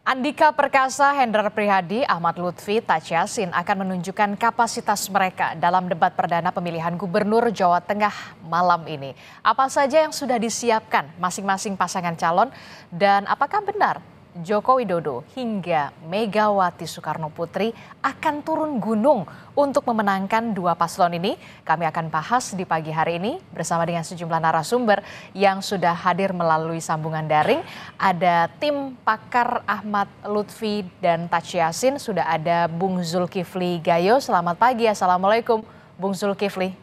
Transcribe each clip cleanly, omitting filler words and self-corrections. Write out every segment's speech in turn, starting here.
Andika Perkasa, Hendrar Prihadi, Ahmad Lutfi, Taci Yassin akan menunjukkan kapasitas mereka dalam debat perdana pemilihan Gubernur Jawa Tengah malam ini. Apa saja yang sudah disiapkan masing-masing pasangan calon dan apakah benar Joko Widodo hingga Megawati Soekarno Putri akan turun gunung untuk memenangkan dua paslon ini? Kami akan bahas di pagi hari ini bersama dengan sejumlah narasumber yang sudah hadir melalui sambungan daring. Ada tim pakar Ahmad Lutfi dan Taci Yassin, sudah ada Bung Zulkifli Gayo. Selamat pagi, Assalamualaikum Bung Zulkifli.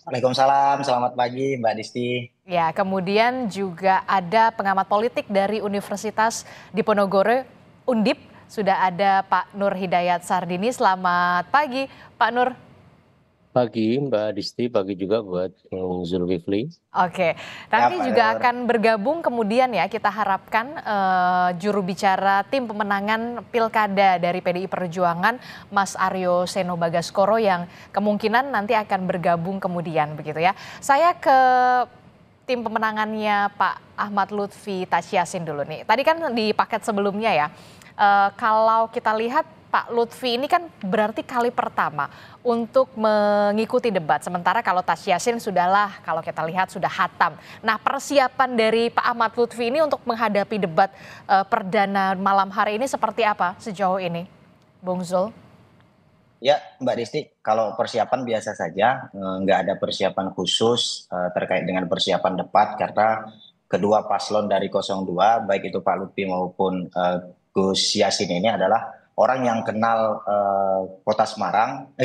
Waalaikumsalam, selamat pagi Mbak Disti. Ya, kemudian juga ada pengamat politik dari Universitas Diponegoro, Undip. Sudah ada Pak Nur Hidayat Sardini. Selamat pagi, Pak Nur. Pagi Mbak Disti, pagi juga buat Zulkifli. Oke, Ya, nanti Pak juga Nur. akan bergabung kemudian ya, kita harapkan juru bicara tim pemenangan Pilkada dari PDI Perjuangan, Mas Aryo Seno Bagaskoro, yang kemungkinan nanti akan bergabung kemudian begitu ya. Saya ke tim pemenangannya Pak Ahmad Lutfi, Taci Yassin dulu nih. Tadi kan di paket sebelumnya ya, kalau kita lihat Pak Lutfi ini kan berarti kali pertama untuk mengikuti debat. Sementara kalau Taci Yassin sudahlah, kalau kita lihat sudah hatam. Nah, persiapan dari Pak Ahmad Lutfi ini untuk menghadapi debat perdana malam hari ini seperti apa sejauh ini, Bung Zul? Ya, Mbak Disti, kalau persiapan biasa saja, nggak ada persiapan khusus terkait dengan persiapan debat karena kedua paslon dari 02, baik itu Pak Lutfi maupun Gus Yassin ini adalah orang yang kenal Kota Semarang,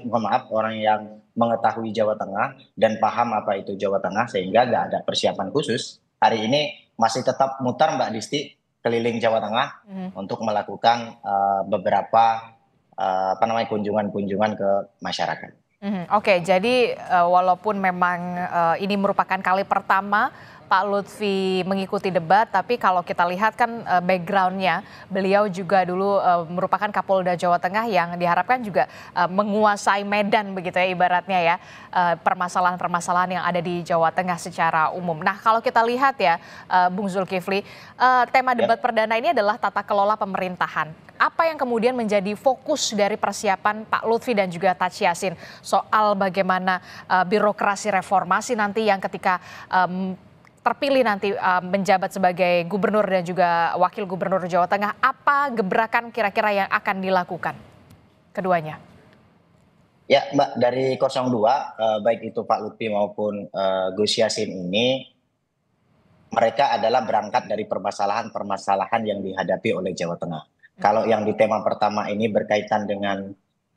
mohon maaf, orang yang mengetahui Jawa Tengah dan paham apa itu Jawa Tengah sehingga nggak ada persiapan khusus. Hari ini masih tetap mutar Mbak Disti keliling Jawa Tengah untuk melakukan beberapa kunjungan-kunjungan ke masyarakat. Oke, jadi walaupun memang ini merupakan kali pertama Pak Lutfi mengikuti debat, tapi kalau kita lihat kan backgroundnya, beliau juga dulu merupakan Kapolda Jawa Tengah yang diharapkan juga menguasai medan begitu ya ibaratnya ya, permasalahan-permasalahan yang ada di Jawa Tengah secara umum. Nah, kalau kita lihat ya Bung Zulkifli, tema debat perdana ini adalah tata kelola pemerintahan. Apa yang kemudian menjadi fokus dari persiapan Pak Lutfi dan juga Taci Yassin soal bagaimana birokrasi reformasi nanti yang ketika terpilih nanti menjabat sebagai gubernur dan juga wakil gubernur Jawa Tengah, apa gebrakan kira-kira yang akan dilakukan keduanya? Ya, Mbak, dari 02, baik itu Pak Lutfi maupun Gus Yassin ini, mereka adalah berangkat dari permasalahan-permasalahan yang dihadapi oleh Jawa Tengah. Kalau yang di tema pertama ini berkaitan dengan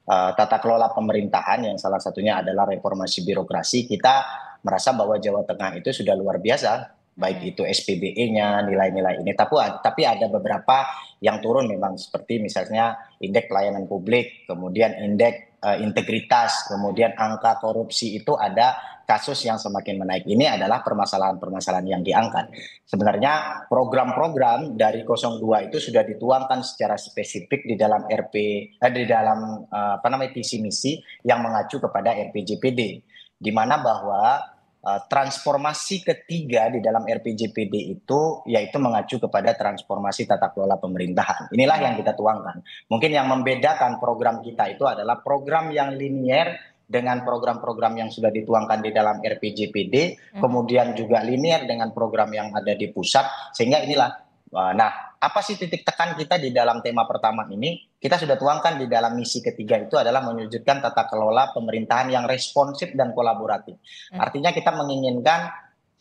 tata kelola pemerintahan yang salah satunya adalah reformasi birokrasi, kita merasa bahwa Jawa Tengah itu sudah luar biasa, baik itu SPBE-nya, nilai-nilai ini. Tapi ada beberapa yang turun memang seperti misalnya indeks pelayanan publik, kemudian indeks integritas, kemudian angka korupsi itu ada kasus yang semakin menaik. Ini adalah permasalahan-permasalahan yang diangkat. Sebenarnya program-program dari 02 itu sudah dituangkan secara spesifik di dalam di dalam visi misi yang mengacu kepada RPJPD, di mana bahwa transformasi ketiga di dalam RPJPD itu yaitu mengacu kepada transformasi tata kelola pemerintahan. Inilah yang kita tuangkan. Mungkin yang membedakan program kita itu adalah program yang linier dengan program-program yang sudah dituangkan di dalam RPJPD, kemudian juga linier dengan program yang ada di pusat, sehingga inilah. Nah, apa sih titik tekan kita di dalam tema pertama ini? Kita sudah tuangkan di dalam misi ketiga itu adalah mewujudkan tata kelola pemerintahan yang responsif dan kolaboratif. Artinya kita menginginkan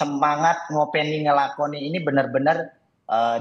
semangat ngopeni ngelakoni ini benar-benar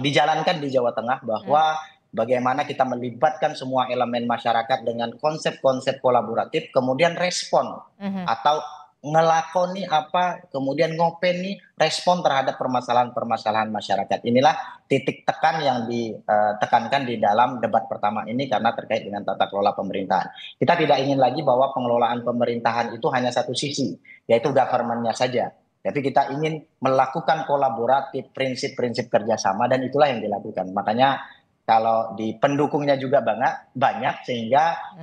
dijalankan di Jawa Tengah, bahwa bagaimana kita melibatkan semua elemen masyarakat dengan konsep-konsep kolaboratif, kemudian respon atau ngelakoni apa, kemudian ngopeni respon terhadap permasalahan-permasalahan masyarakat. Inilah titik tekan yang ditekankan di dalam debat pertama ini karena terkait dengan tata kelola pemerintahan. Kita tidak ingin lagi bahwa pengelolaan pemerintahan itu hanya satu sisi, yaitu government-nya saja. Tapi kita ingin melakukan kolaboratif, prinsip-prinsip kerjasama, dan itulah yang dilakukan. Makanya kalau di pendukungnya juga banyak sehingga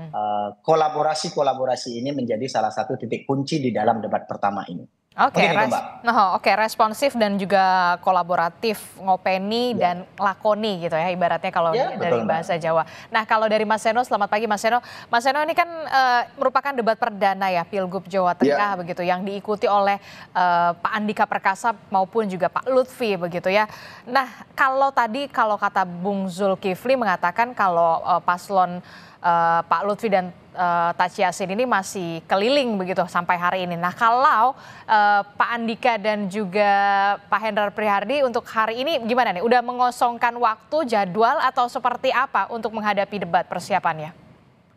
kolaborasi-kolaborasi ini menjadi salah satu titik kunci di dalam debat pertama ini. Oke, Mungkin itu, Mbak. oke, responsif dan juga kolaboratif, ngopeni dan lakoni gitu ya, ibaratnya kalau Ya, dari betul, Mbak. bahasa Jawa. Nah, kalau dari Mas Seno, selamat pagi Mas Seno. Mas Seno ini kan merupakan debat perdana ya, Pilgub Jawa Tengah begitu, yang diikuti oleh Pak Andika Perkasa maupun juga Pak Lutfi begitu ya. Nah, kalau kata Bung Zulkifli mengatakan kalau paslon Pak Lutfi dan Taci Yassin ini masih keliling begitu sampai hari ini. Nah, kalau Pak Andika dan juga Pak Hendrar Prihardi untuk hari ini gimana nih? Udah mengosongkan waktu, jadwal atau seperti apa untuk menghadapi debat persiapannya?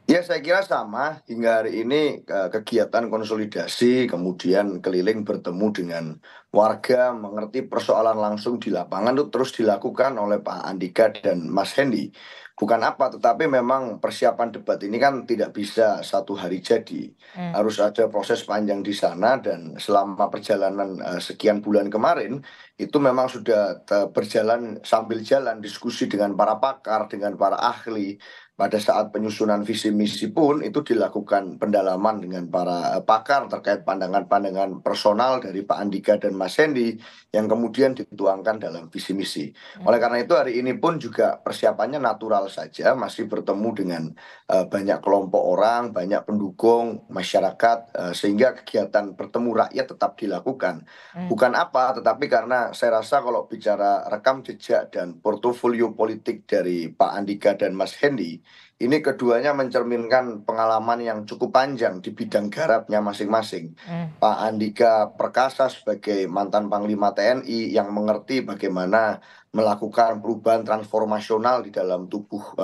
Ya, saya kira sama. Hingga hari ini kegiatan konsolidasi, kemudian keliling bertemu dengan warga, mengerti persoalan langsung di lapangan itu terus dilakukan oleh Pak Andika dan Mas Hendi. Bukan apa, tetapi memang persiapan debat ini kan tidak bisa satu hari jadi. Harus ada proses panjang di sana, dan selama perjalanan sekian bulan kemarin, itu memang sudah berjalan sambil jalan diskusi dengan para pakar, dengan para ahli. Pada saat penyusunan visi misi pun itu dilakukan pendalaman dengan para pakar terkait pandangan-pandangan personal dari Pak Andika dan Mas Hendi yang kemudian dituangkan dalam visi misi. Oleh karena itu hari ini pun juga persiapannya natural saja, masih bertemu dengan banyak kelompok orang, banyak pendukung masyarakat, sehingga kegiatan bertemu rakyat tetap dilakukan. Bukan apa, tetapi karena saya rasa kalau bicara rekam jejak dan portofolio politik dari Pak Andika dan Mas Hendi, ini keduanya mencerminkan pengalaman yang cukup panjang di bidang garapnya masing-masing. Pak Andika Perkasa sebagai mantan Panglima TNI yang mengerti bagaimana melakukan perubahan transformasional di dalam tubuh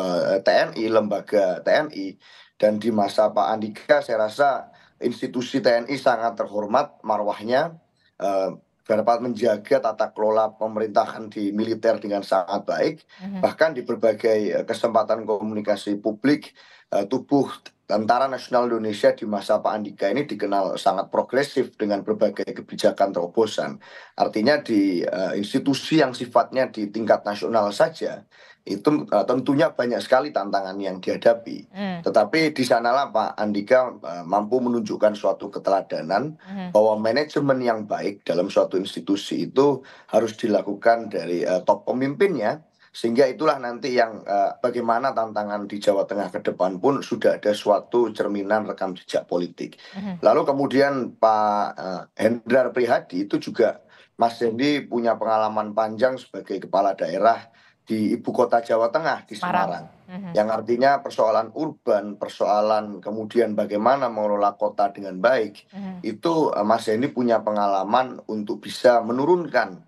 TNI, lembaga TNI. Dan di masa Pak Andika saya rasa institusi TNI sangat terhormat marwahnya, dapat menjaga tata kelola pemerintahan di militer dengan sangat baik. Bahkan di berbagai kesempatan komunikasi publik, tubuh Tentara Nasional Indonesia di masa Pak Andika ini dikenal sangat progresif dengan berbagai kebijakan terobosan. Artinya di institusi yang sifatnya di tingkat nasional saja, itu tentunya banyak sekali tantangan yang dihadapi. Tetapi di sanalah Pak Andika mampu menunjukkan suatu keteladanan bahwa manajemen yang baik dalam suatu institusi itu harus dilakukan dari top pemimpinnya, sehingga itulah nanti yang bagaimana tantangan di Jawa Tengah ke depan pun sudah ada suatu cerminan rekam jejak politik. Lalu kemudian Pak Hendrar Prihadi itu juga, Mas Hendi punya pengalaman panjang sebagai kepala daerah di ibu kota Jawa Tengah, di Semarang. Yang artinya persoalan urban, persoalan kemudian bagaimana mengelola kota dengan baik, itu Mas Hendi punya pengalaman untuk bisa menurunkan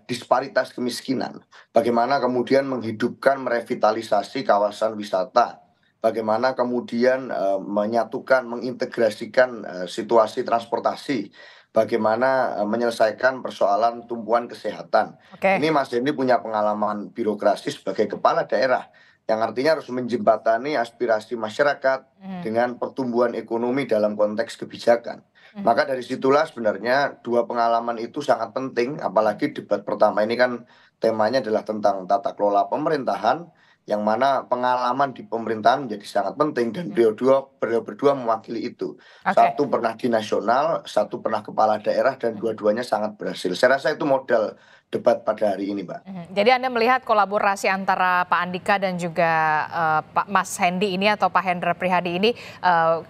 disparitas kemiskinan. Bagaimana kemudian menghidupkan, merevitalisasi kawasan wisata. Bagaimana kemudian menyatukan, mengintegrasikan situasi transportasi. Bagaimana menyelesaikan persoalan tumpuan kesehatan. Ini Mas Hendi punya pengalaman birokrasi sebagai kepala daerah, yang artinya harus menjembatani aspirasi masyarakat dengan pertumbuhan ekonomi dalam konteks kebijakan. Maka dari situlah sebenarnya dua pengalaman itu sangat penting, apalagi debat pertama ini kan temanya adalah tentang tata kelola pemerintahan, yang mana pengalaman di pemerintahan menjadi sangat penting, dan beliau berdua mewakili itu. Satu pernah di nasional, satu pernah kepala daerah, dan dua-duanya sangat berhasil. Saya rasa itu modal debat pada hari ini, Mbak. Jadi Anda melihat kolaborasi antara Pak Andika dan juga Pak Mas Hendi ini atau Pak Hendra Prihadi ini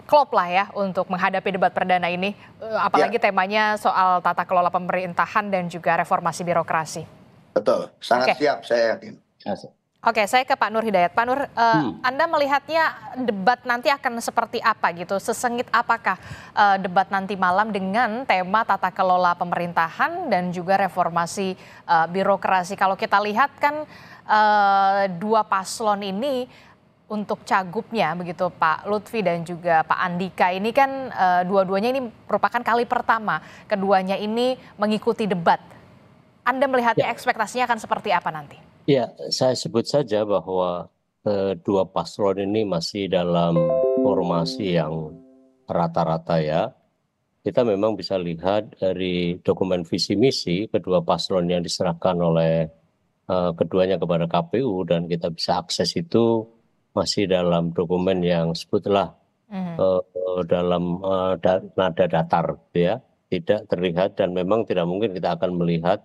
klop lah ya untuk menghadapi debat perdana ini, apalagi temanya soal tata kelola pemerintahan dan juga reformasi birokrasi. Betul, sangat siap, saya yakin. Oke, saya ke Pak Nur Hidayat. Pak Nur, Anda melihatnya debat nanti akan seperti apa gitu? Sesengit apakah debat nanti malam dengan tema tata kelola pemerintahan dan juga reformasi birokrasi? Kalau kita lihat kan dua paslon ini untuk cagupnya begitu, Pak Lutfi dan juga Pak Andika ini kan dua-duanya ini merupakan kali pertama keduanya ini mengikuti debat. Anda melihatnya ekspektasinya akan seperti apa nanti? Ya, saya sebut saja bahwa kedua paslon ini masih dalam formasi yang rata-rata ya. Kita memang bisa lihat dari dokumen visi misi kedua paslon yang diserahkan oleh keduanya kepada KPU, dan kita bisa akses itu masih dalam dokumen yang sebutlah dalam nada datar, ya. tidak terlihat dan memang tidak mungkin kita akan melihat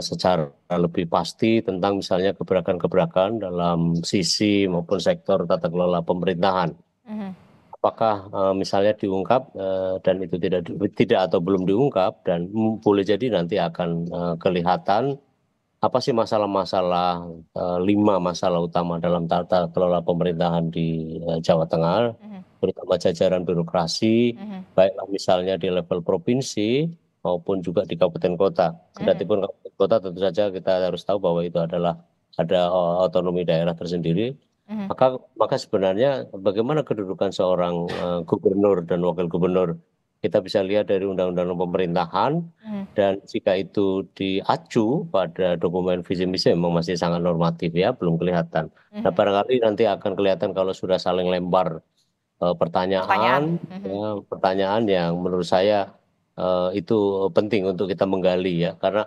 secara lebih pasti tentang misalnya gebrakan-gebrakan dalam sisi maupun sektor tata kelola pemerintahan. Mhm. Apakah misalnya diungkap dan itu tidak atau belum diungkap dan boleh jadi nanti akan kelihatan apa sih masalah-masalah 5 masalah utama dalam tata kelola pemerintahan di Jawa Tengah, Mhm. terutama jajaran birokrasi, Mhm. baiklah misalnya di level provinsi maupun juga di kabupaten kota. Mhm. Kendatipun kabupaten kota tentu saja kita harus tahu bahwa itu adalah ada otonomi daerah tersendiri. Mhm. Maka sebenarnya bagaimana kedudukan seorang gubernur dan wakil gubernur kita bisa lihat dari undang-undang pemerintahan Mhm. dan jika itu diacu pada dokumen visi misi memang masih sangat normatif ya, belum kelihatan. Nah, Mhm. barangkali nanti akan kelihatan kalau sudah saling lempar Pertanyaan. pertanyaan, Mhm. ya, pertanyaan yang menurut saya itu penting untuk kita menggali ya, karena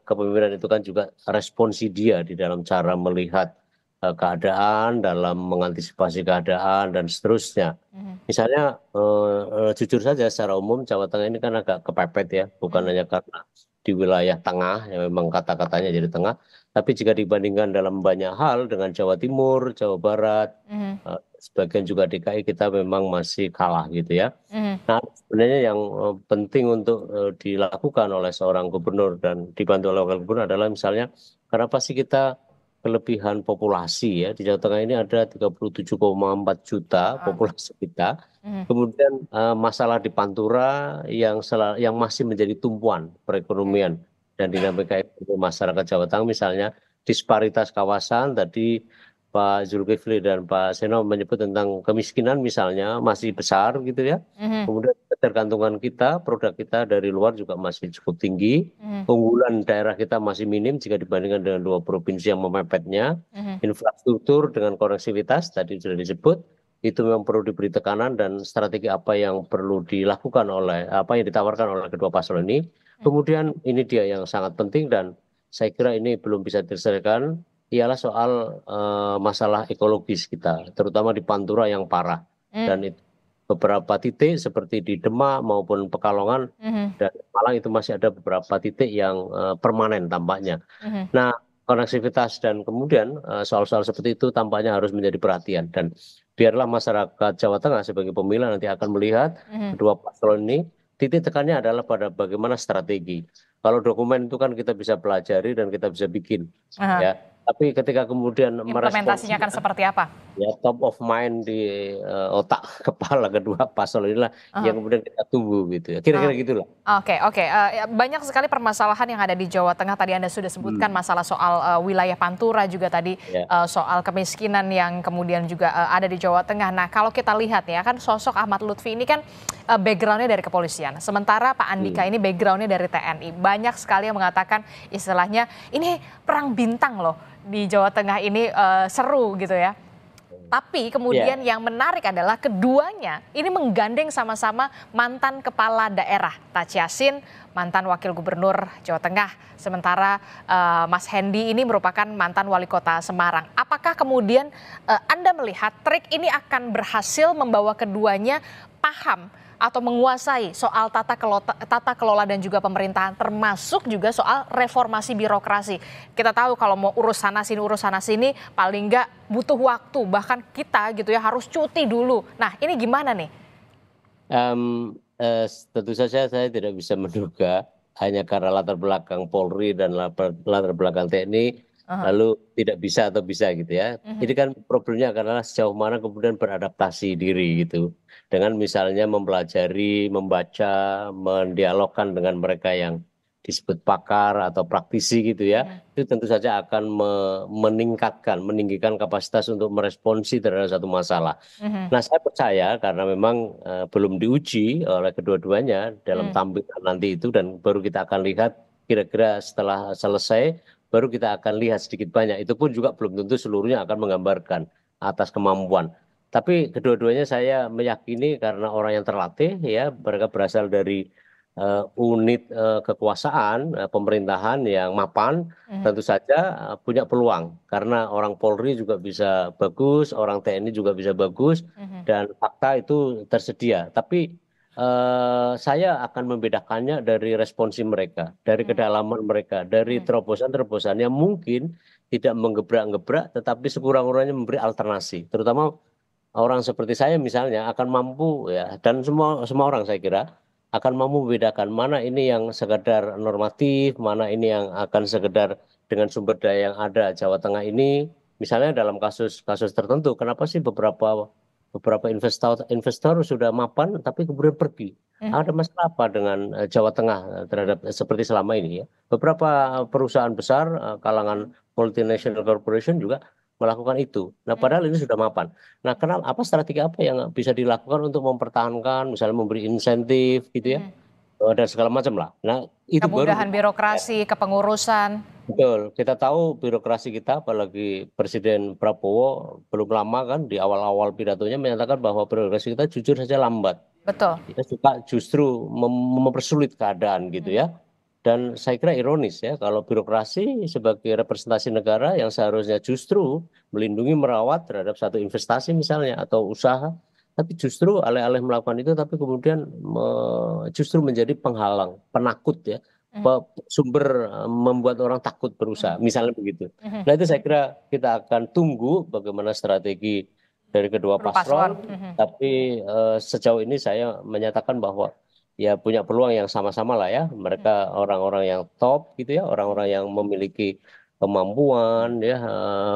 kepemimpinan itu kan juga responsidia di dalam cara melihat keadaan, dalam mengantisipasi keadaan dan seterusnya. Mhm. Misalnya jujur saja secara umum Jawa Tengah ini kan agak kepepet ya, bukan Mhm. hanya karena di wilayah tengah yang memang kata-katanya jadi tengah, tapi jika dibandingkan dalam banyak hal dengan Jawa Timur, Jawa Barat, Mhm. sebagian juga DKI kita memang masih kalah gitu ya. Mhm. Nah, sebenarnya yang penting untuk dilakukan oleh seorang gubernur dan dibantu oleh wakil gubernur adalah misalnya kenapa sih kita kelebihan populasi ya di Jawa Tengah ini ada 37,4 juta Heeh. populasi kita. Mhm. Kemudian masalah di Pantura yang masih menjadi tumpuan Oke. perekonomian dan dinamika ekonomi masyarakat Jawa Tengah misalnya disparitas kawasan tadi Pak Zulkifli dan Pak Seno menyebut tentang kemiskinan misalnya masih besar gitu ya. Mhm. Kemudian ketergantungan kita, produk kita dari luar juga masih cukup tinggi. Mhm. Keunggulan daerah kita masih minim jika dibandingkan dengan 2 provinsi yang memepetnya. Mhm. Infrastruktur dengan konektivitas tadi sudah disebut, itu memang perlu diberi tekanan dan strategi apa yang perlu dilakukan apa yang ditawarkan oleh kedua paslon ini. Kemudian ini dia yang sangat penting dan saya kira ini belum bisa diselesaikan ialah soal masalah ekologis kita, terutama di Pantura yang parah. Mhm. Dan itu beberapa titik seperti di Demak maupun Pekalongan Mhm. dan Malang itu masih ada beberapa titik yang permanen tampaknya. Mhm. Nah, konektivitas dan kemudian soal-soal seperti itu tampaknya harus menjadi perhatian dan biarlah masyarakat Jawa Tengah sebagai pemilih nanti akan melihat Mhm. kedua paslon ini titik tekannya adalah pada bagaimana strategi. Kalau dokumen itu kan kita bisa pelajari dan kita bisa bikin Aha. ya. Tapi ketika kemudian Implementasinya akan meresponsnya seperti apa? ya top of mind di otak kepala kedua paslon inilah Aha. yang kemudian kita tunggu gitu ya. Kira-kira gitulah. Oke. Ya, banyak sekali permasalahan yang ada di Jawa Tengah. Tadi Anda sudah sebutkan masalah soal wilayah Pantura juga tadi Ya. soal kemiskinan yang kemudian juga ada di Jawa Tengah. Nah, kalau kita lihat ya kan sosok Ahmad Lutfi ini kan backgroundnya dari kepolisian. Sementara Pak Andika ini backgroundnya dari TNI. Banyak sekali yang mengatakan istilahnya ini perang bintang loh di Jawa Tengah ini seru gitu ya. Tapi kemudian Ya. yang menarik adalah keduanya ini menggandeng sama-sama mantan kepala daerah. Taci Yassin, mantan wakil gubernur Jawa Tengah. Sementara Mas Hendy ini merupakan mantan wali kota Semarang. Apakah kemudian Anda melihat trik ini akan berhasil membawa keduanya paham atau menguasai soal tata kelola dan juga pemerintahan, termasuk juga soal reformasi birokrasi. Kita tahu kalau mau urus sana sini paling nggak butuh waktu, bahkan kita gitu ya harus cuti dulu. Nah, ini gimana nih? Tentu saja saya tidak bisa menduga hanya karena latar belakang Polri dan latar belakang TNI Aha. lalu tidak bisa atau bisa gitu ya. Ini kan problemnya adalah sejauh mana kemudian beradaptasi diri gitu. Dengan misalnya mempelajari, membaca, mendialogkan dengan mereka yang disebut pakar atau praktisi gitu ya. Itu tentu saja akan meninggikan kapasitas untuk meresponsi terhadap satu masalah. Mhm. Nah, saya percaya karena memang belum diuji oleh kedua-duanya dalam Mhm. tampilan nanti itu dan baru kita akan lihat kira-kira setelah selesai baru kita akan lihat sedikit banyak. Itu pun juga belum tentu seluruhnya akan menggambarkan atas kemampuan. Tapi kedua-duanya saya meyakini karena orang yang terlatih ya mereka berasal dari unit kekuasaan pemerintahan yang mapan Mhm. tentu saja punya peluang karena orang Polri juga bisa bagus, orang TNI juga bisa bagus Mhm. dan fakta itu tersedia. Tapi saya akan membedakannya dari responsi mereka, dari kedalaman mereka, dari terobosan-terobosan yang mungkin tidak menggebrak-gebrak, tetapi sekurang-kurangnya memberi alternasi. Terutama orang seperti saya misalnya akan mampu ya, dan semua semua orang saya kira akan mampu membedakan mana ini yang sekedar normatif, mana ini yang akan sekedar dengan sumber daya yang ada Jawa Tengah ini. Misalnya dalam kasus-kasus tertentu, kenapa sih beberapa investor sudah mapan tapi kemudian pergi? Ada masalah apa dengan Jawa Tengah terhadap seperti selama ini ya? Beberapa perusahaan besar kalangan multinational corporation juga melakukan itu. Nah, padahal ini sudah mapan. Nah, apa strategi apa yang bisa dilakukan untuk mempertahankan, misalnya memberi insentif gitu ya, dan segala macam lah. Nah, itu baru Kemudahan birokrasi, kepengurusan. betul. Kita tahu birokrasi kita, apalagi Presiden Prabowo belum lama kan di awal-awal pidatonya menyatakan bahwa birokrasi kita jujur saja lambat. Betul. Kita suka justru mempersulit keadaan gitu ya. Dan saya kira ironis ya kalau birokrasi sebagai representasi negara yang seharusnya justru melindungi merawat terhadap satu investasi misalnya atau usaha, tapi justru alih-alih melakukan itu tapi kemudian justru menjadi penghalang, penakut ya, sumber membuat orang takut berusaha, misalnya begitu. Nah itu saya kira kita akan tunggu bagaimana strategi dari kedua paslon, tapi sejauh ini saya menyatakan bahwa ya punya peluang yang sama-sama lah ya. Mereka orang-orang yang top gitu ya, orang-orang yang memiliki kemampuan ya,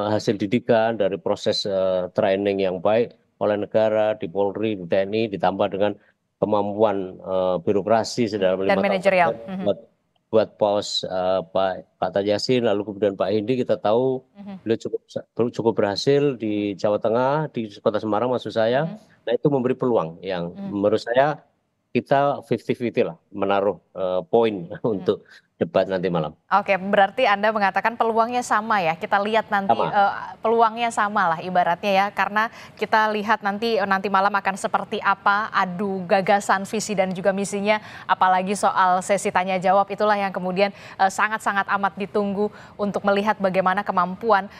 hasil didikan dari proses training yang baik oleh negara di Polri, di TNI, ditambah dengan kemampuan birokrasi dalam 5 Dan tahun manajerial. buat pos Pak Tajasin, lalu kemudian Pak Hindi kita tahu beliau cukup berhasil di Jawa Tengah, di Kota Semarang maksud saya. Nah itu memberi peluang yang menurut saya kita 50-50 lah menaruh poin untuk debat nanti malam. Oke, berarti Anda mengatakan peluangnya sama ya. Kita lihat nanti peluangnya sama lah ibaratnya ya. Karena kita lihat nanti malam akan seperti apa adu gagasan, visi dan juga misinya. Apalagi soal sesi tanya jawab itulah yang kemudian sangat-sangat amat ditunggu untuk melihat bagaimana kemampuan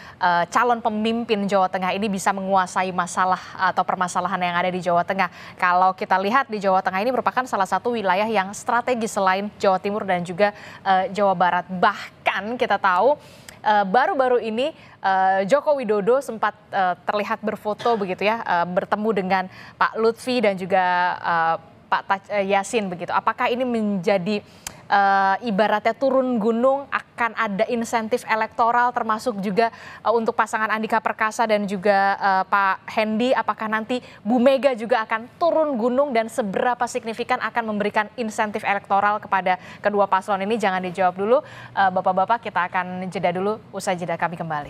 calon pemimpin Jawa Tengah ini bisa menguasai masalah atau permasalahan yang ada di Jawa Tengah. Kalau kita lihat di Jawa Tengah ini merupakan salah satu wilayah yang strategis selain Jawa Timur dan juga Jawa Barat. Bahkan kita tahu baru-baru ini Joko Widodo sempat terlihat berfoto begitu ya, bertemu dengan Pak Lutfi dan juga Pak Yasin begitu. Apakah ini menjadi ibaratnya turun gunung, akan ada insentif elektoral termasuk juga untuk pasangan Andika Perkasa dan juga Pak Hendi? Apakah nanti Bu Mega juga akan turun gunung dan seberapa signifikan akan memberikan insentif elektoral kepada kedua paslon ini? Jangan dijawab dulu Bapak-bapak, kita akan jeda dulu, usai jeda kami kembali.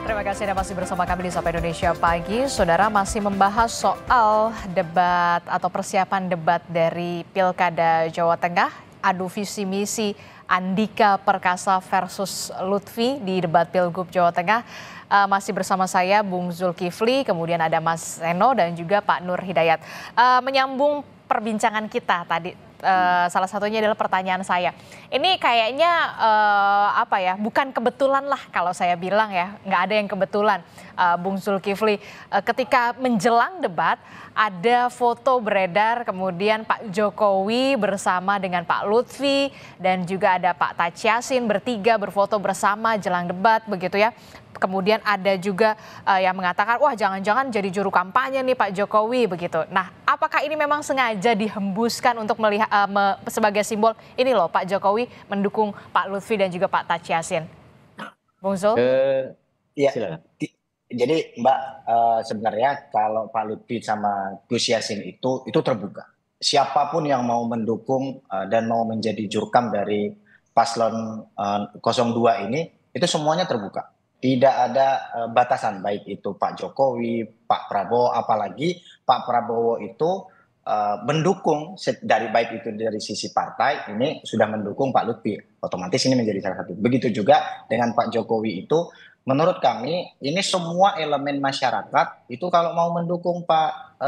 Terima kasih Anda masih bersama kami di Sapa Indonesia Pagi. Saudara, masih membahas soal debat atau persiapan debat dari Pilkada Jawa Tengah. Adu visi misi Andika Perkasa versus Lutfi di debat Pilgub Jawa Tengah. Masih bersama saya Bung Zulkifli, kemudian ada Mas Seno dan juga Pak Nur Hidayat. Menyambung perbincangan kita tadi, salah satunya adalah pertanyaan saya. Ini kayaknya bukan kebetulan lah kalau saya bilang ya, nggak ada yang kebetulan. Bung Zulkifli, ketika menjelang debat ada foto beredar kemudian Pak Jokowi bersama dengan Pak Lutfi dan juga ada Pak Tachiasin bertiga berfoto bersama jelang debat begitu ya. Kemudian ada juga yang mengatakan wah jangan-jangan jadi juru kampanye nih Pak Jokowi begitu. Nah, apakah ini memang sengaja dihembuskan untuk melihat sebagai simbol ini loh Pak Jokowi mendukung Pak Lutfi dan juga Pak Tachiasin? Bung Zul? Ya, jadi Mbak sebenarnya kalau Pak Lutfi sama Gus Yassin itu terbuka. Siapapun yang mau mendukung dan mau menjadi jurkam dari paslon 02 ini itu semuanya terbuka. Tidak ada batasan, baik itu Pak Jokowi, Pak Prabowo, apalagi Pak Prabowo itu mendukung dari baik itu dari sisi partai ini sudah mendukung Pak Lutfi, otomatis ini menjadi salah satu. Begitu juga dengan Pak Jokowi itu, menurut kami ini semua elemen masyarakat itu kalau mau mendukung Pak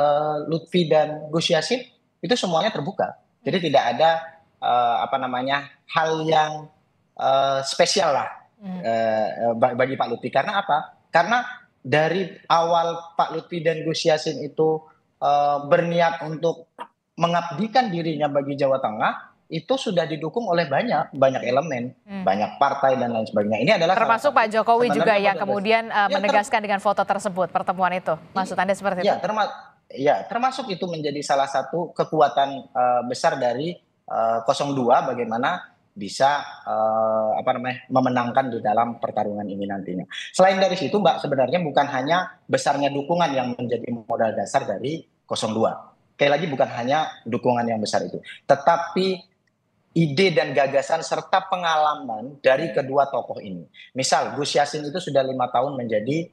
Lutfi dan Gus Yassin itu semuanya terbuka. Jadi tidak ada hal yang spesial lah bagi Pak Lutfi. Karena apa? Karena dari awal Pak Lutfi dan Gus Yassin itu berniat untuk mengabdikan dirinya bagi Jawa Tengah, itu sudah didukung oleh banyak elemen, banyak partai dan lain sebagainya. Ini adalah termasuk Pak Jokowi juga yang modal kemudian menegaskan dengan foto tersebut pertemuan itu. Maksud Anda seperti itu? Termasuk itu menjadi salah satu kekuatan besar dari 02 bagaimana bisa memenangkan di dalam pertarungan ini nantinya. Selain dari situ, Mbak, sebenarnya bukan hanya besarnya dukungan yang menjadi modal dasar dari 02. Sekali lagi bukan hanya dukungan yang besar itu, tetapi ide dan gagasan serta pengalaman dari kedua tokoh ini. Misal Gus Yassin itu sudah 5 tahun menjadi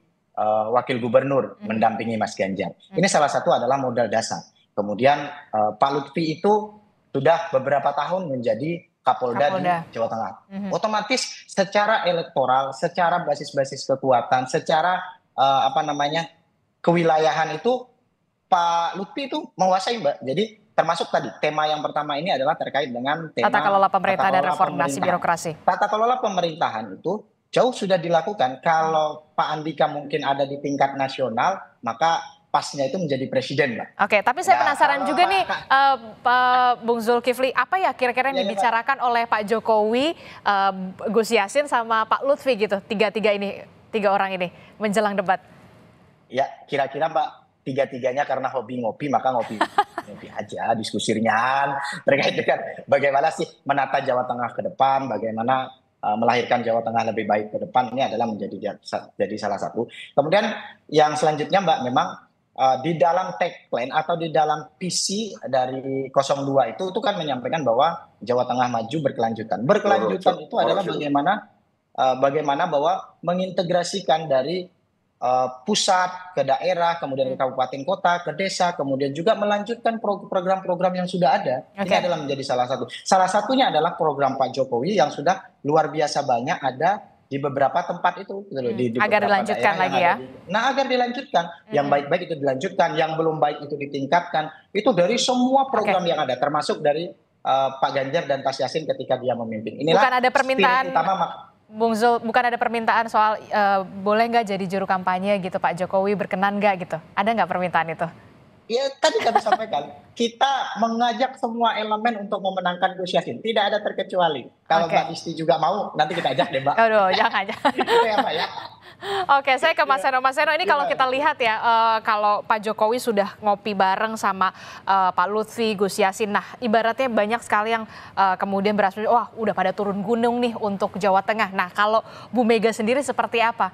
wakil gubernur mendampingi Mas Ganjar. Ini salah satu adalah modal dasar. Kemudian Pak Lutfi itu sudah beberapa tahun menjadi Kapolda di Jawa Tengah. Otomatis secara elektoral, secara basis-basis kekuatan, secara kewilayahan itu Pak Lutfi itu menguasai, Mbak. Jadi termasuk tadi tema yang pertama ini adalah terkait dengan tema tata kelola pemerintah dan reformasi birokrasi. Tata kelola pemerintahan itu jauh sudah dilakukan. Kalau Pak Andika mungkin ada di tingkat nasional, maka pasnya itu menjadi presiden, Mbak. Oke, tapi saya penasaran juga nih, Bung Zulkifli, apa ya kira-kira yang dibicarakan oleh Pak Jokowi, Gus Yassin sama Pak Lutfi gitu, tiga orang ini menjelang debat? Ya, kira-kira Mbak, tiga-tiganya karena hobi ngopi, maka ngopi aja, diskusi ringan terkait dengan bagaimana sih menata Jawa Tengah ke depan, bagaimana melahirkan Jawa Tengah lebih baik ke depan. Ini adalah jadi salah satu. Kemudian yang selanjutnya, Mbak, memang di dalam tagline atau di dalam visi dari 02 itu kan menyampaikan bahwa Jawa Tengah maju berkelanjutan. Berkelanjutan itu adalah bagaimana bahwa mengintegrasikan dari pusat ke daerah, kemudian ke kabupaten kota, ke desa, kemudian juga melanjutkan program-program yang sudah ada. Ini adalah menjadi salah satu. Salah satunya adalah program Pak Jokowi yang sudah luar biasa banyak ada di beberapa tempat itu. Di agar dilanjutkan lagi ya. Agar dilanjutkan. Yang baik-baik itu dilanjutkan, yang belum baik itu ditingkatkan. Itu dari semua program yang ada, termasuk dari Pak Ganjar dan Pak Yassin ketika dia memimpin. Inilah bukan ada permintaan utama, Bung Zul, bukan ada permintaan soal boleh nggak jadi juru kampanye gitu, Pak Jokowi berkenan nggak gitu? Ada nggak permintaan itu? Ya tadi kami sampaikan, kita mengajak semua elemen untuk memenangkan Gus Yassin. Tidak ada terkecuali. Kalau Mbak Isti juga mau, nanti kita ajak deh, Mbak. Aduh, jangan. Gitu ya, Pak ya. Oke, saya ke Mas Seno. Mas Seno, ini kalau kita lihat ya, kalau Pak Jokowi sudah ngopi bareng sama Pak Lutfi, Gus Yassin. Nah, ibaratnya banyak sekali yang kemudian berasumsi, wah udah pada turun gunung nih untuk Jawa Tengah. Nah, kalau Bu Mega sendiri seperti apa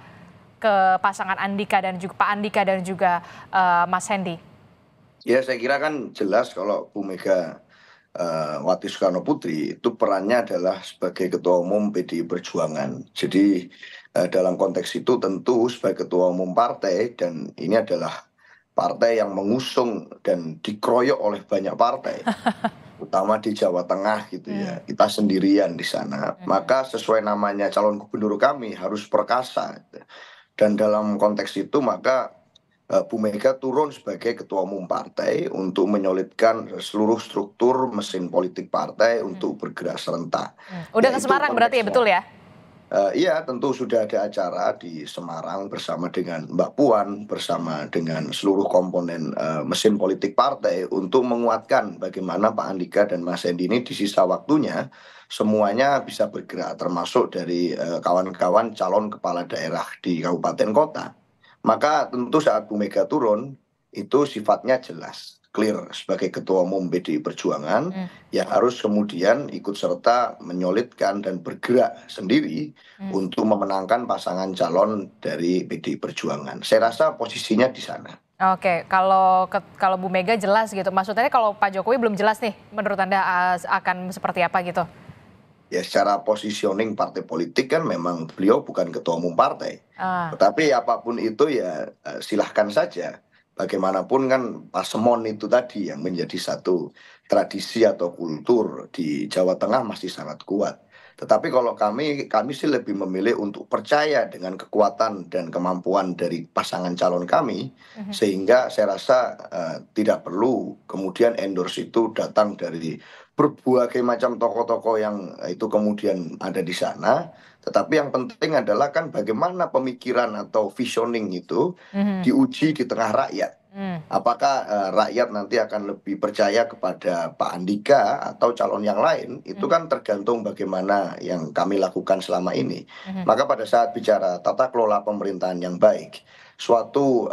ke pasangan Andika dan juga Pak Andika dan juga Mas Hendy? Ya, saya kira kan jelas kalau Bu Mega Wati Soekarno Putri itu perannya adalah sebagai Ketua Umum PDI Perjuangan. Jadi dalam konteks itu tentu sebagai Ketua Umum partai, dan ini adalah partai yang mengusung dan dikeroyok oleh banyak partai, utama di Jawa Tengah gitu ya. Kita sendirian di sana. Maka sesuai namanya calon gubernur kami harus perkasa. Dan dalam konteks itu maka Bu Mega turun sebagai Ketua Umum partai untuk menyolidkan seluruh struktur mesin politik partai untuk bergerak serentak. Udah ke Semarang berarti ya, betul ya? Iya, tentu sudah ada acara di Semarang bersama dengan Mbak Puan, bersama dengan seluruh komponen mesin politik partai untuk menguatkan bagaimana Pak Andika dan Mas Hendy ini di sisa waktunya semuanya bisa bergerak, termasuk dari kawan-kawan calon kepala daerah di kabupaten kota. Maka tentu saat Bu Mega turun, itu sifatnya jelas, clear sebagai Ketua Umum PDI Perjuangan, yang harus kemudian ikut serta menyolidkan dan bergerak sendiri untuk memenangkan pasangan calon dari PDI Perjuangan. Saya rasa posisinya di sana. Oke, kalau Bu Mega jelas gitu. Maksudnya kalau Pak Jokowi belum jelas nih, menurut Anda akan seperti apa gitu? Ya, secara positioning partai politik kan memang beliau bukan ketua umum partai. Tetapi apapun itu ya silahkan saja. Bagaimanapun kan pasemon itu tadi yang menjadi satu tradisi atau kultur di Jawa Tengah masih sangat kuat. Tetapi kalau kami sih lebih memilih untuk percaya dengan kekuatan dan kemampuan dari pasangan calon kami, Mhm. sehingga saya rasa tidak perlu kemudian endorse itu datang dari berbagai macam tokoh-tokoh yang itu kemudian ada di sana. Tetapi yang penting adalah kan bagaimana pemikiran atau visioning itu Mhm. diuji di tengah rakyat. Mmm. Apakah rakyat nanti akan lebih percaya kepada Pak Andika atau calon yang lain, itu Mhm. kan tergantung bagaimana yang kami lakukan selama ini. Mhm. Maka pada saat bicara tata kelola pemerintahan yang baik, suatu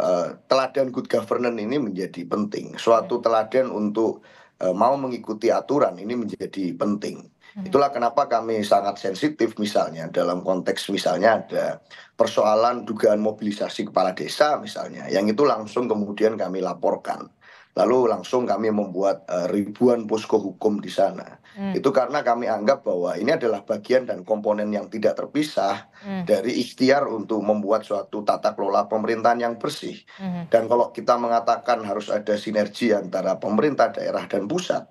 teladan good governance ini menjadi penting, Mhm. suatu teladan untuk mau mengikuti aturan ini menjadi penting. Mhm. Itulah kenapa kami sangat sensitif misalnya dalam konteks misalnya ada persoalan dugaan mobilisasi kepala desa misalnya, yang itu langsung kemudian kami laporkan. Lalu langsung kami membuat ribuan posko hukum di sana. Mmm. Itu karena kami anggap bahwa ini adalah bagian dan komponen yang tidak terpisah Mmm. dari ikhtiar untuk membuat suatu tata kelola pemerintahan yang bersih. Mhm. Dan kalau kita mengatakan harus ada sinergi antara pemerintah daerah dan pusat,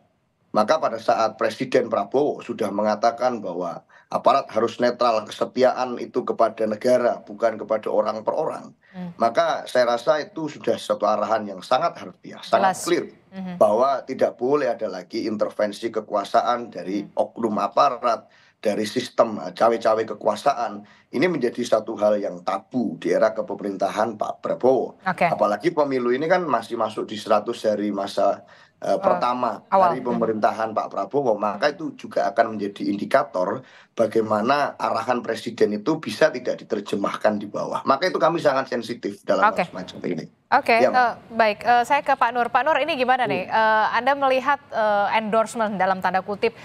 maka pada saat Presiden Prabowo sudah mengatakan bahwa aparat harus netral, kesetiaan itu kepada negara, bukan kepada orang per orang. Mmm. Maka saya rasa itu sudah satu arahan yang sangat harfiah, sangat Jelas. clear Mhm. bahwa tidak boleh ada lagi intervensi kekuasaan dari Mhm. oknum aparat, dari sistem cawe-cawe kekuasaan. Ini menjadi satu hal yang tabu di era kepemerintahan Pak Prabowo. Oke. Apalagi pemilu ini kan masih masuk di 100 hari masa Eee, pertama Awal. dari Mhm. pemerintahan Pak Prabowo, maka Mhm. itu juga akan menjadi indikator bagaimana arahan presiden itu bisa tidak diterjemahkan di bawah. Maka itu kami sangat sensitif dalam hal Oke. semacam ini. Oke, Ya, Mbak. baik, saya ke Pak Nur. Pak Nur, ini gimana nih, Anda melihat, endorsement dalam tanda kutip,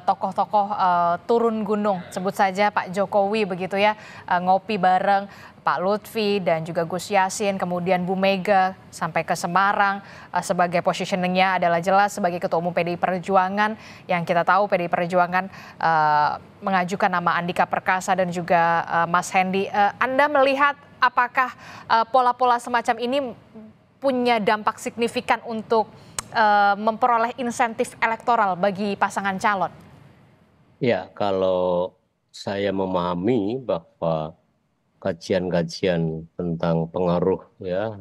tokoh-tokoh, turun gunung, sebut saja Pak Jokowi begitu ya, ngopi bareng Pak Lutfi dan juga Gus Yassin, kemudian Bu Mega sampai ke Semarang, sebagai positioning-nya adalah jelas sebagai Ketua Umum PDI Perjuangan, yang kita tahu PDI Perjuangan, mengajukan nama Andika Perkasa dan juga, Mas Hendy. Anda melihat apakah pola-pola semacam ini punya dampak signifikan untuk memperoleh insentif elektoral bagi pasangan calon? Ya, kalau saya memahami bahwa kajian-kajian tentang pengaruh ya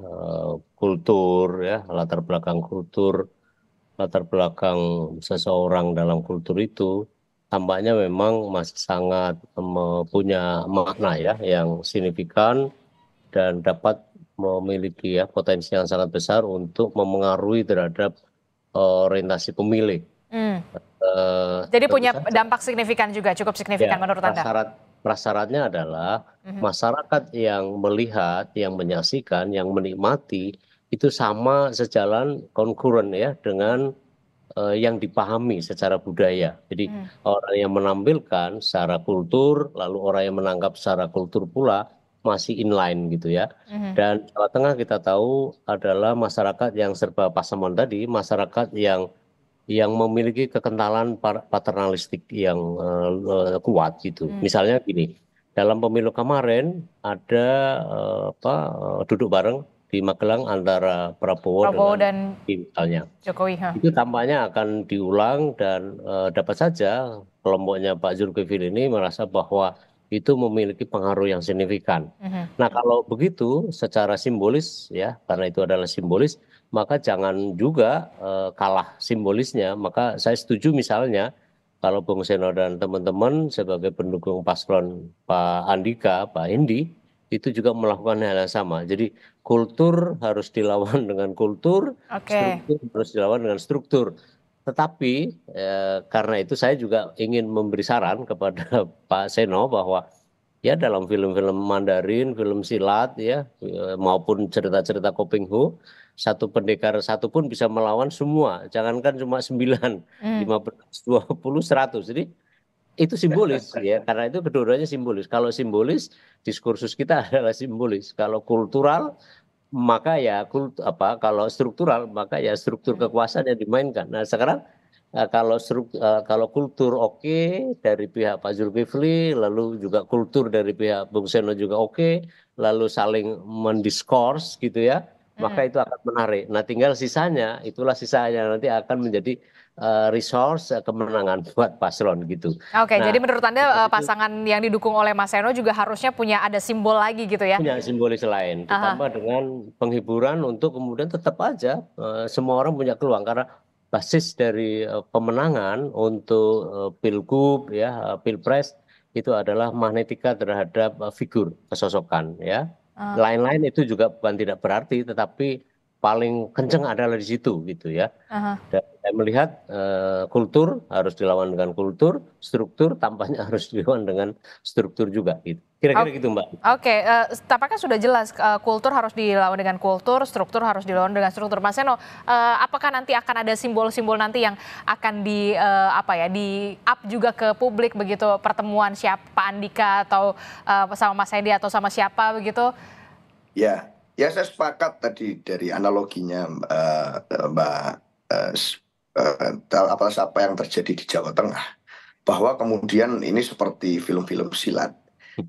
kultur ya latar belakang kultur, latar belakang seseorang dalam kultur itu tampaknya memang masih sangat punya makna ya yang signifikan dan dapat memiliki ya potensi yang sangat besar untuk memengaruhi terhadap orientasi pemilih. Hmm. Jadi Tentu punya saja dampak signifikan juga, cukup signifikan ya menurut Anda? prasyaratnya adalah Mhm. masyarakat yang melihat, yang menyaksikan, yang menikmati itu sama sejalan konkuren ya dengan yang dipahami secara budaya. Jadi Mhm. orang yang menampilkan secara kultur, lalu orang yang menangkap secara kultur pula masih inline gitu ya. Mhm. Dan Jawa Tengah kita tahu adalah masyarakat yang serba pasaman tadi, masyarakat yang memiliki kekentalan paternalistik yang kuat gitu. Hmm. Misalnya gini, dalam pemilu kemarin ada duduk bareng di Magelang antara Prabowo Prabowo dengan dan misalnya. Jokowi. Itu tampaknya akan diulang dan dapat saja kelompoknya Pak Zulkifli ini merasa bahwa itu memiliki pengaruh yang signifikan. Mhm. Nah, kalau begitu secara simbolis ya, karena itu adalah simbolis, maka jangan juga kalah simbolisnya. Maka saya setuju misalnya kalau Bung Seno dan teman-teman sebagai pendukung paslon Pak Andika, Pak Hendi, itu juga melakukan hal yang sama. Jadi kultur harus dilawan dengan kultur, Oke. struktur harus dilawan dengan struktur. Tetapi karena itu saya juga ingin memberi saran kepada Pak Seno bahwa ya dalam film-film Mandarin, film silat ya maupun cerita-cerita Koping Ho, satu pendekar satu pun bisa melawan semua. Jangankan cuma 9, Hmm. 15, 20, 100. Jadi itu simbolis ya, karena itu kedua-duanya simbolis. Kalau simbolis, diskursus kita adalah simbolis. Kalau kultural, maka ya kalau struktural, maka ya struktur Hmm. kekuasaan yang dimainkan. Nah, sekarang kalau kultur oke dari pihak Pak Zulkifli, lalu juga kultur dari pihak Bung Seno juga oke, lalu saling mendiskors gitu ya. maka itu akan menarik. Nah, tinggal sisanya, itulah sisanya nanti akan menjadi resource kemenangan buat paslon gitu. Oke, jadi Nah, menurut Anda itu pasangan yang didukung oleh Mas Seno juga harusnya punya ada simbol lagi gitu ya? punya simbolis lain, Aha. ditambah dengan penghiburan untuk kemudian tetap aja semua orang punya peluang karena basis dari pemenangan untuk pilgub ya, pilpres itu adalah magnetika terhadap figur kesosokan ya. Lain-lain itu juga bukan tidak berarti, tetapi paling kenceng adalah di situ gitu ya. Aha. Dan saya melihat kultur harus dilawan dengan kultur, struktur tampaknya harus dilawan dengan struktur juga gitu. Kira-kira gitu Mbak. Oke, tampaknya sudah jelas kultur harus dilawan dengan kultur, struktur harus dilawan dengan struktur. Mas Seno, apakah nanti akan ada simbol-simbol nanti yang akan di up juga ke publik begitu pertemuan siapa Pak Andika atau sama Mas Hendy atau sama siapa begitu? Ya, ya saya sepakat tadi dari analoginya Mbak apa yang terjadi di Jawa Tengah, bahwa kemudian ini seperti film-film silat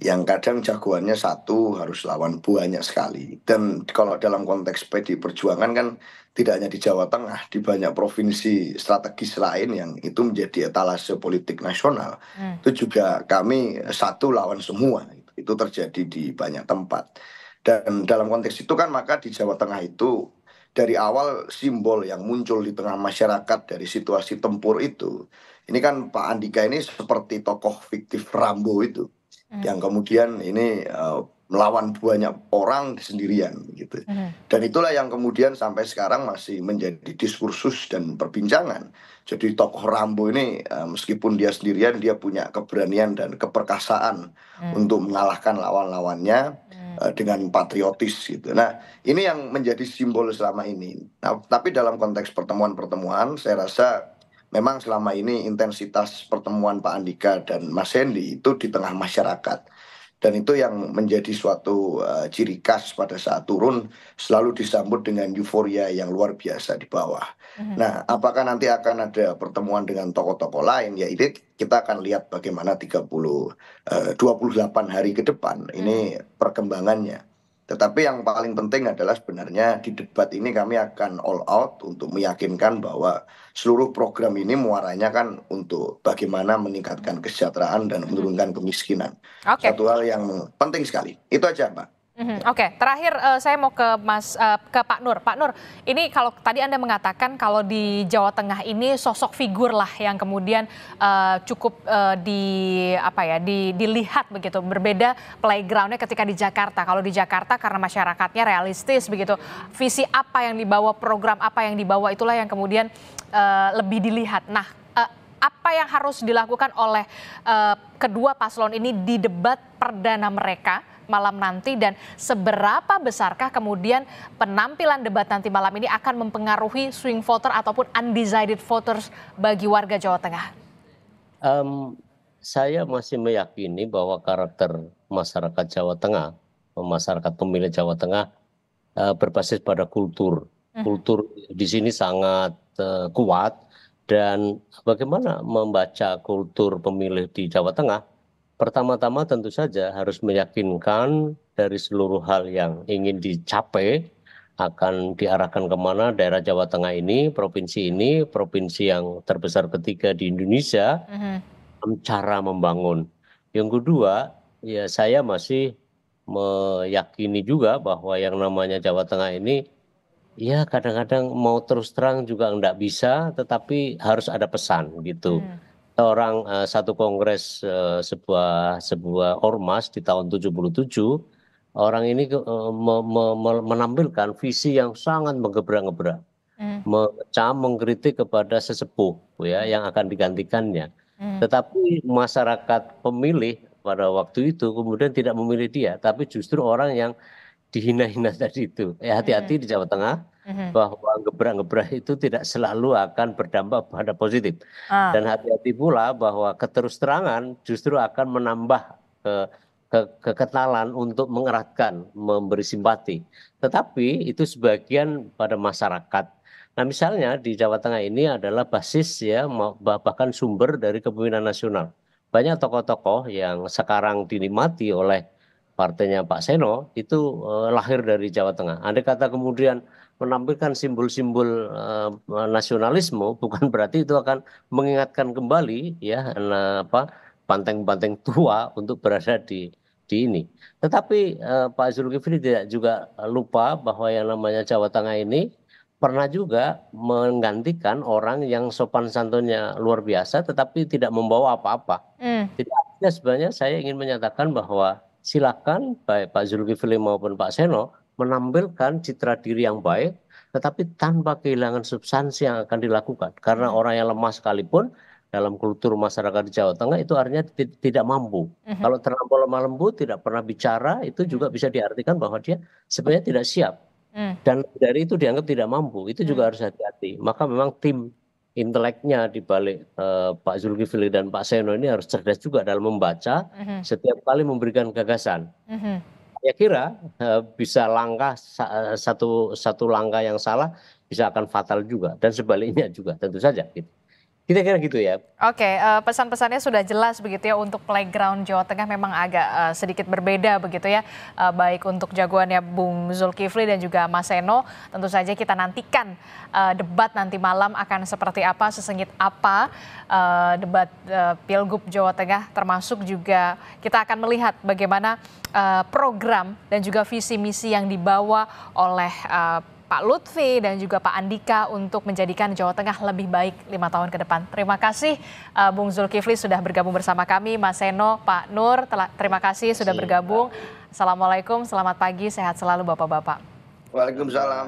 yang kadang jagoannya satu harus lawan banyak sekali. Dan kalau dalam konteks PD Perjuangan kan tidak hanya di Jawa Tengah, di banyak provinsi strategis lain yang itu menjadi etalase politik nasional, itu juga kami satu lawan semua. Itu terjadi di banyak tempat. Dan dalam konteks itu kan maka di Jawa Tengah itu dari awal simbol yang muncul di tengah masyarakat dari situasi tempur itu, ini kan Pak Andika ini seperti tokoh fiktif Rambo itu, yang kemudian ini melawan banyak orang sendirian gitu. Dan itulah yang kemudian sampai sekarang masih menjadi diskursus dan perbincangan. Jadi tokoh Rambo ini meskipun dia sendirian, dia punya keberanian dan keperkasaan untuk mengalahkan lawan-lawannya dengan patriotis gitu. Nah, ini yang menjadi simbol selama ini. Nah, tapi dalam konteks pertemuan-pertemuan, saya rasa memang selama ini intensitas pertemuan Pak Andika dan Mas Hendy itu di tengah masyarakat. Dan itu yang menjadi suatu ciri khas pada saat turun selalu disambut dengan euforia yang luar biasa di bawah. Nah, apakah nanti akan ada pertemuan dengan tokoh-tokoh lain? Ya ini kita akan lihat bagaimana 28 hari ke depan ini perkembangannya. Tetapi yang paling penting adalah sebenarnya di debat ini kami akan all out untuk meyakinkan bahwa seluruh program ini muaranya kan untuk bagaimana meningkatkan kesejahteraan dan menurunkan kemiskinan. Oke. Satu hal yang penting sekali. Itu aja, Mbak. Oke, terakhir saya mau ke Pak Nur. Pak Nur, ini kalau tadi Anda mengatakan kalau di Jawa Tengah ini sosok figur lah yang kemudian cukup dilihat begitu. Berbeda playgroundnya ketika di Jakarta. Kalau di Jakarta karena masyarakatnya realistis begitu. Visi apa yang dibawa, program apa yang dibawa itulah yang kemudian lebih dilihat. Nah, apa yang harus dilakukan oleh kedua paslon ini di debat perdana mereka malam nanti, dan seberapa besarkah kemudian penampilan debat nanti malam ini akan mempengaruhi swing voter ataupun undecided voters bagi warga Jawa Tengah? Saya masih meyakini bahwa karakter masyarakat Jawa Tengah, masyarakat pemilih Jawa Tengah berbasis pada kultur. Kultur di sini sangat kuat, dan bagaimana membaca kultur pemilih di Jawa Tengah? Pertama-tama tentu saja harus meyakinkan dari seluruh hal yang ingin dicapai akan diarahkan kemana daerah Jawa Tengah ini, provinsi yang terbesar ketiga di Indonesia, cara membangun. Yang kedua, ya saya masih meyakini juga bahwa yang namanya Jawa Tengah ini, ya kadang-kadang mau terus terang juga enggak bisa, tetapi harus ada pesan gitu. Satu kongres sebuah ormas di tahun 77, orang ini menampilkan visi yang sangat menggebrak-gebrak, mengecam, mengkritik kepada sesepuh ya yang akan digantikannya. Tetapi masyarakat pemilih pada waktu itu kemudian tidak memilih dia, tapi justru orang yang dihina-hina tadi itu. Hati-hati di Jawa Tengah, bahwa gebrak-gebrak itu tidak selalu akan berdampak pada positif. Dan hati-hati pula bahwa keterus-terangan justru akan menambah kekentalan untuk mengeratkan, memberi simpati. Tetapi itu sebagian pada masyarakat. Nah, misalnya di Jawa Tengah ini adalah basis ya, bahkan sumber dari kepemimpinan nasional. Banyak tokoh-tokoh yang sekarang dinikmati oleh partainya Pak Seno itu lahir dari Jawa Tengah. Andai kata kemudian menampilkan simbol-simbol nasionalisme, bukan berarti itu akan mengingatkan kembali ya banteng-banteng tua untuk berada di ini. Tetapi Pak Zulkifli tidak juga lupa bahwa yang namanya Jawa Tengah ini pernah juga menggantikan orang yang sopan santunnya luar biasa, tetapi tidak membawa apa-apa. Jadi artinya sebenarnya saya ingin menyatakan bahwa silakan baik Pak Zulkifli maupun Pak Seno menampilkan citra diri yang baik, tetapi tanpa kehilangan substansi yang akan dilakukan. Karena orang yang lemah sekalipun dalam kultur masyarakat di Jawa Tengah itu artinya tidak mampu. Kalau terlampau lemah lembut, tidak pernah bicara, itu juga bisa diartikan bahwa dia sebenarnya tidak siap. Dan dari itu dianggap tidak mampu. Itu juga harus hati-hati. Maka memang tim inteleknya di balik Pak Zulkifli dan Pak Seno ini harus cerdas juga dalam membaca setiap kali memberikan gagasan. Saya kira bisa satu langkah yang salah bisa akan fatal juga dan sebaliknya juga tentu saja. Kira-kira gitu ya. Oke, pesan-pesannya sudah jelas begitu ya untuk playground Jawa Tengah memang agak sedikit berbeda begitu ya. Baik untuk jagoannya Bung Zulkifli dan juga Mas Seno. Tentu saja kita nantikan debat nanti malam akan seperti apa, sesengit apa debat Pilgub Jawa Tengah, termasuk juga kita akan melihat bagaimana program dan juga visi misi yang dibawa oleh Pak Lutfi dan juga Pak Andika untuk menjadikan Jawa Tengah lebih baik 5 tahun ke depan. Terima kasih Bung Zulkifli sudah bergabung bersama kami, Mas Seno, Pak Nur, terima kasih sudah bergabung. Assalamualaikum, selamat pagi, sehat selalu Bapak-Bapak. Waalaikumsalam.